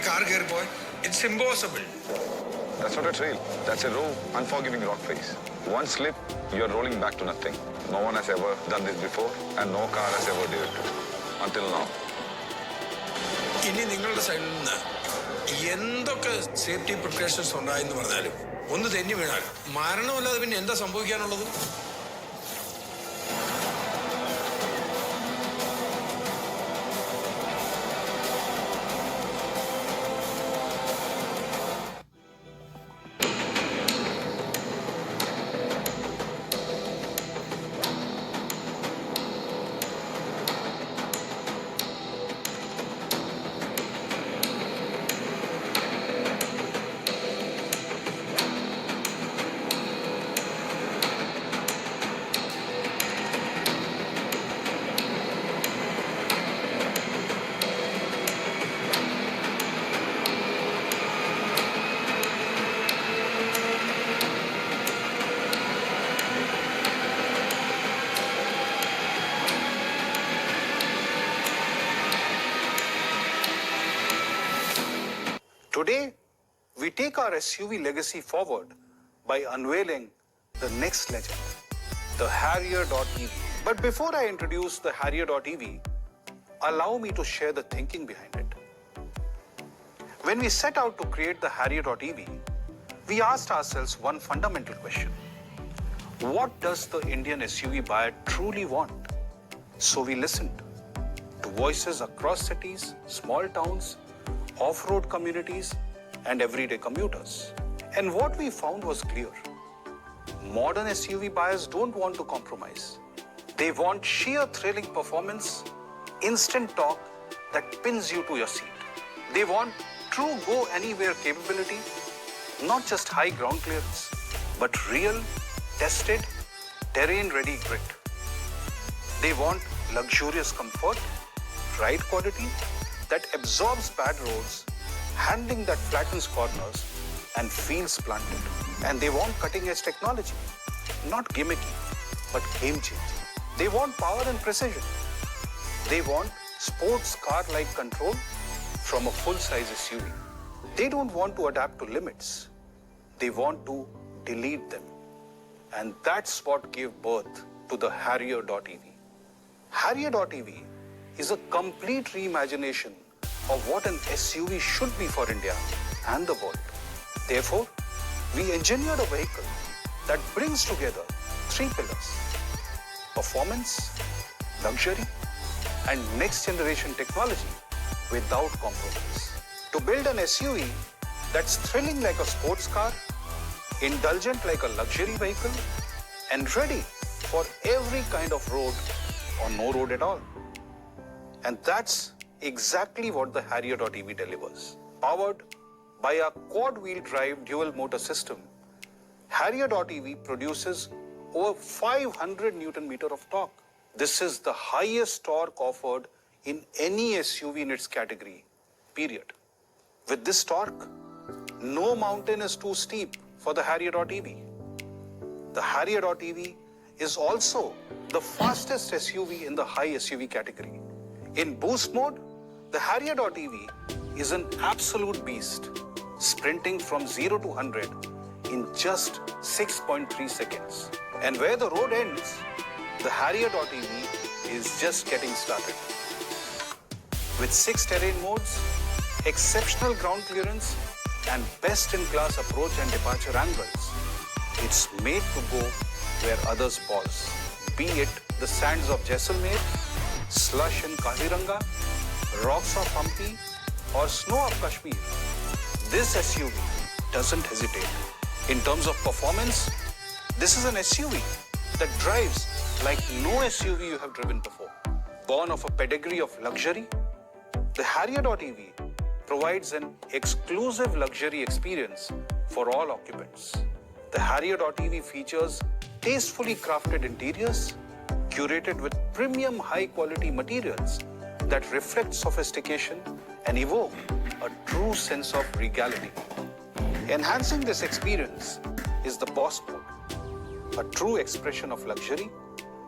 car gear boy. It's impossible. That's not a trail. That's a raw, unforgiving rock face. One slip, you're rolling back to nothing. No one has ever done this before, and no car has ever did it until now. ഇനി നിങ്ങളുടെ സൈഡിൽ നിന്ന് എന്തൊക്കെ safety precautions ഉണ്ടായെന്ന് പറഞ്ഞാലും ഒന്ന് തെന്നി വീണാൽ മരണമല്ലാതെ പിന്നെ എന്താ സംഭവിക്കാനുള്ളത്? Today, we take our SUV legacy forward by unveiling the next legend, the Harrier.ev. But before I introduce the Harrier.ev, allow me to share the thinking behind it. When we set out to create the Harrier.ev, we asked ourselves one fundamental question. What does the Indian SUV buyer truly want? So we listened to voices across cities, small towns, off-road communities, and everyday commuters. And what we found was clear. Modern SUV buyers don't want to compromise. They want sheer thrilling performance, instant torque that pins you to your seat. They want true go-anywhere capability, not just high ground clearance, but real, tested, terrain-ready grit. They want luxurious comfort, ride quality that absorbs bad roads, handling that flattens corners and feels planted. And they want cutting-edge technology, not gimmicky, but game-changing. They want power and precision. They want sports car-like control from a full-size SUV. They don't want to adapt to limits. They want to delete them. And that's what gave birth to the Harrier.ev. Harrier.ev is a complete reimagination of what an SUV should be for India and the world. Therefore, we engineered a vehicle that brings together three pillars: performance, luxury, and next-generation technology without compromise. To build an SUV that's thrilling like a sports car, indulgent like a luxury vehicle, and ready for every kind of road or no road at all. And that's exactly what the Harrier.ev delivers. Powered by a quad-wheel drive dual-motor system, Harrier.ev produces over 500 Nm of torque. This is the highest torque offered in any SUV in its category, period. With this torque, no mountain is too steep for the Harrier.ev. The Harrier.ev is also the fastest SUV in the high SUV category. In boost mode, the Harrier.ev is an absolute beast, sprinting from 0 to 100 in just 6.3 seconds. And where the road ends, the Harrier.ev is just getting started. With 6 terrain modes, exceptional ground clearance, and best-in-class approach and departure angles, it's made to go where others pause. Be it the sands of Jaisalmer, slush in Kaziranga, rocks of Hampi, or snow of Kashmir, this SUV doesn't hesitate. In terms of performance, this is an SUV that drives like no SUV you have driven before. Born of a pedigree of luxury, the Harrier.ev provides an exclusive luxury experience for all occupants. The Harrier.ev features tastefully crafted interiors, curated with premium high-quality materials that reflect sophistication and evoke a true sense of regality. Enhancing this experience is the Boss Mode, a true expression of luxury,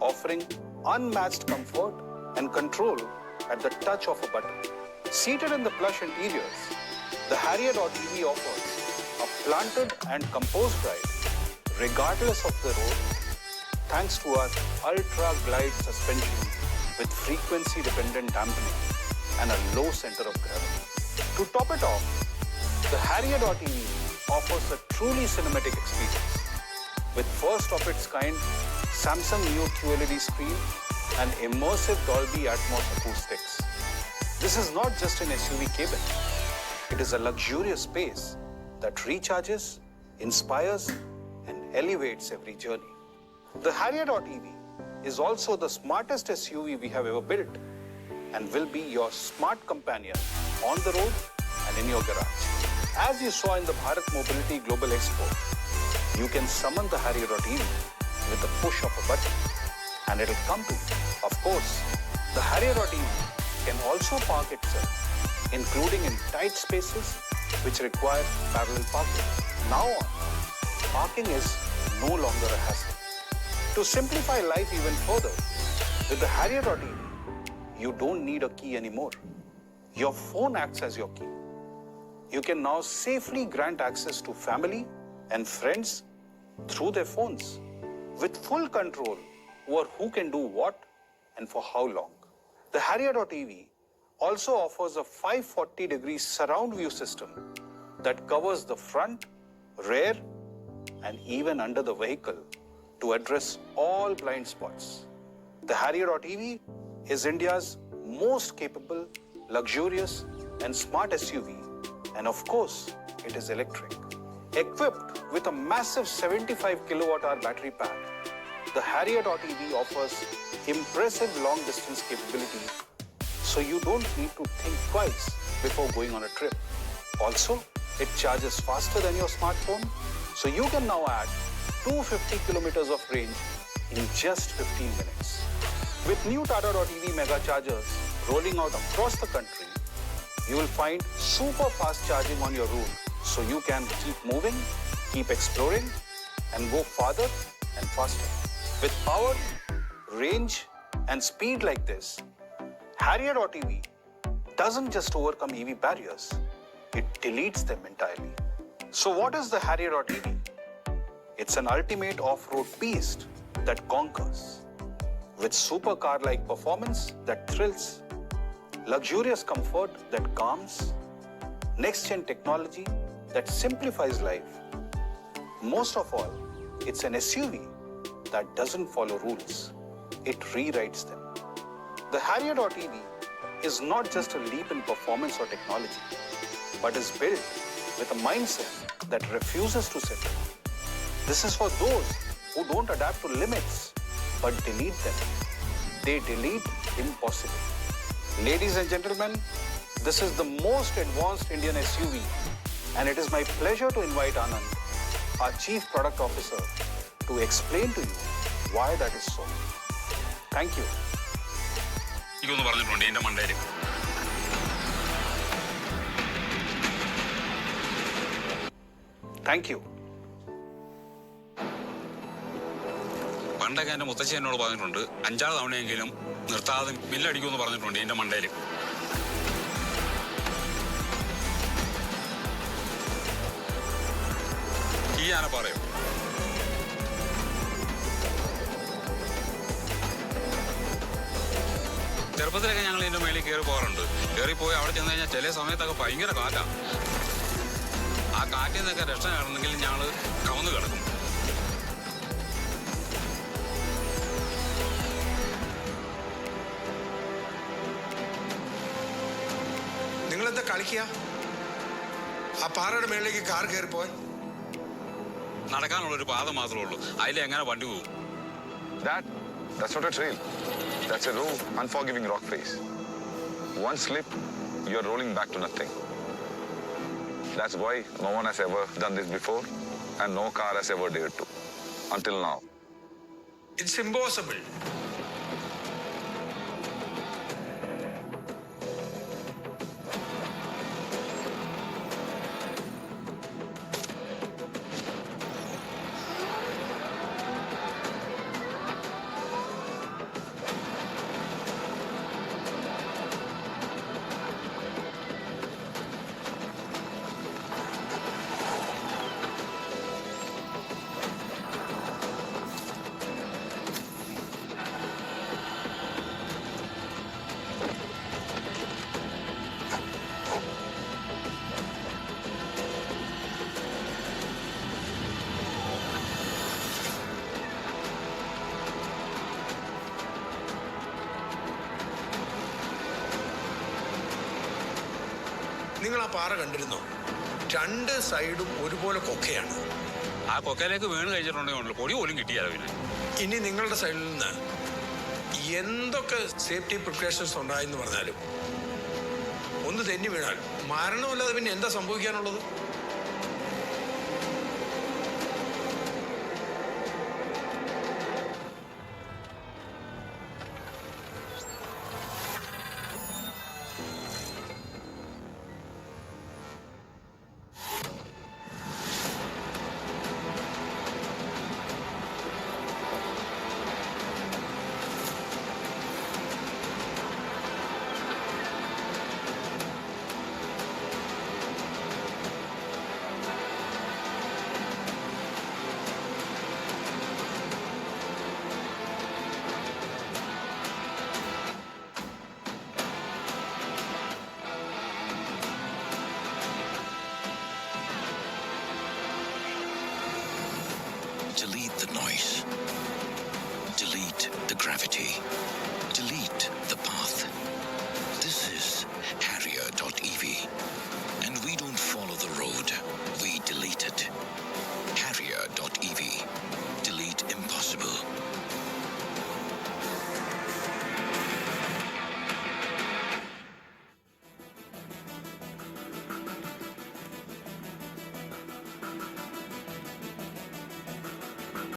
offering unmatched comfort and control at the touch of a button. Seated in the plush interiors, The Harrier.ev offers a planted and composed ride regardless of the road thanks to our ultra glide suspension with frequency dependent dampening and a low center of gravity. To top it off, the Harrier.ev offers a truly cinematic experience with first of its kind Samsung Neo QLED screen and immersive Dolby Atmos acoustics. This is not just an SUV cabin. It is a luxurious space that recharges, inspires, and elevates every journey. The Harrier.ev is also the smartest SUV we have ever built and will be your smart companion on the road and in your garage. As you saw in the Bharat Mobility Global Expo, you can summon the Harrier.ev with the push of a button and it'll come to you. Of course, the Harrier.ev can also park itself, including in tight spaces which require parallel parking. Now on, parking is no longer a hassle. To simplify life even further, with the Harrier.ev, you don't need a key anymore. Your phone acts as your key. You can now safely grant access to family and friends through their phones with full control over who can do what and for how long. The Harrier.ev also offers a 540-degree surround view system that covers the front, rear, and even under the vehicle to address all blind spots. The Harrier.ev is India's most capable, luxurious, and smart SUV, and of course, it is electric. Equipped with a massive 75 kilowatt-hour battery pack, the Harrier.ev offers impressive long-distance capability, so you don't need to think twice before going on a trip. Also, it charges faster than your smartphone, so you can now add 250 kilometers of range in just 15 minutes. With new Tata.EV mega chargers rolling out across the country, you will find super fast charging on your route, so you can keep moving, keep exploring, and go farther and faster. With power, range, and speed like this, Harrier.ev doesn't just overcome EV barriers, it deletes them entirely. So what is the Harrier.ev? It's an ultimate off-road beast that conquers. With supercar-like performance that thrills, luxurious comfort that calms, next-gen technology that simplifies life. Most of all, it's an SUV that doesn't follow rules. It rewrites them. The Harrier.ev is not just a leap in performance or technology, but is built with a mindset that refuses to settle. This is for those who don't adapt to limits, but delete them. They delete impossible. Ladies and gentlemen, this is the most advanced Indian SUV, and it is my pleasure to invite Anand, our Chief Product Officer, to explain to you why that is so. Thank you. Thank you. പണ്ടൊക്കെ എൻ്റെ മുത്തശ്ശി എന്നോട് പറഞ്ഞിട്ടുണ്ട് 5-6 തവണയെങ്കിലും നിർത്താതെ മില്ലടിക്കുമെന്ന് പറഞ്ഞിട്ടുണ്ട് എൻ്റെ മണ്ടയിൽ. ഈ ആന പറയോ? ചെറുപ്പത്തിലൊക്കെ ഞങ്ങൾ ഇതിൻ്റെ മേളിൽ കയറി പോകാറുണ്ട്. കയറിപ്പോയി അവിടെ ചെന്ന് കഴിഞ്ഞാൽ ചില സമയത്തൊക്കെ ഭയങ്കര കാറ്റാണ്. ആ കാറ്റിൽ നിന്നൊക്കെ രക്ഷ കാണണമെങ്കിൽ ഞങ്ങൾ കവന്ന് കിടക്കും. നിങ്ങളെന്താ കളിക്കുക? ആ പാറയുടെ മേളിലേക്ക് കാർ കയറിപ്പോയി നടക്കാനുള്ളൊരു പാത മാത്രമേ ഉള്ളൂ. അതിലെങ്ങനെ വണ്ടി പോകും? That's not a trail. That's a raw, unforgiving rock face. One slip, you're rolling back to nothing. That's why no one has ever done this before, and no car has ever dared to. Until now. It's impossible. നിങ്ങൾ ആ പാറ കണ്ടിരുന്നോ? രണ്ട് സൈഡും ഒരുപോലെ കൊക്കയാണ്. ആ കൊക്കയിലേക്ക് വീണ് കഴിച്ചിട്ടുണ്ടെങ്കിൽ പൊടി പോലും കിട്ടിയാലോ പിന്നെ. ഇനി നിങ്ങളുടെ സൈഡിൽ നിന്ന് എന്തൊക്കെ സേഫ്റ്റി പ്രിക്കോഷൻസ് ഉണ്ടായെന്ന് പറഞ്ഞാലും ഒന്ന് തെന്നി വീണാൽ മരണമല്ലാതെ പിന്നെ എന്താ സംഭവിക്കാനുള്ളത്? Delete the noise. Delete the gravity.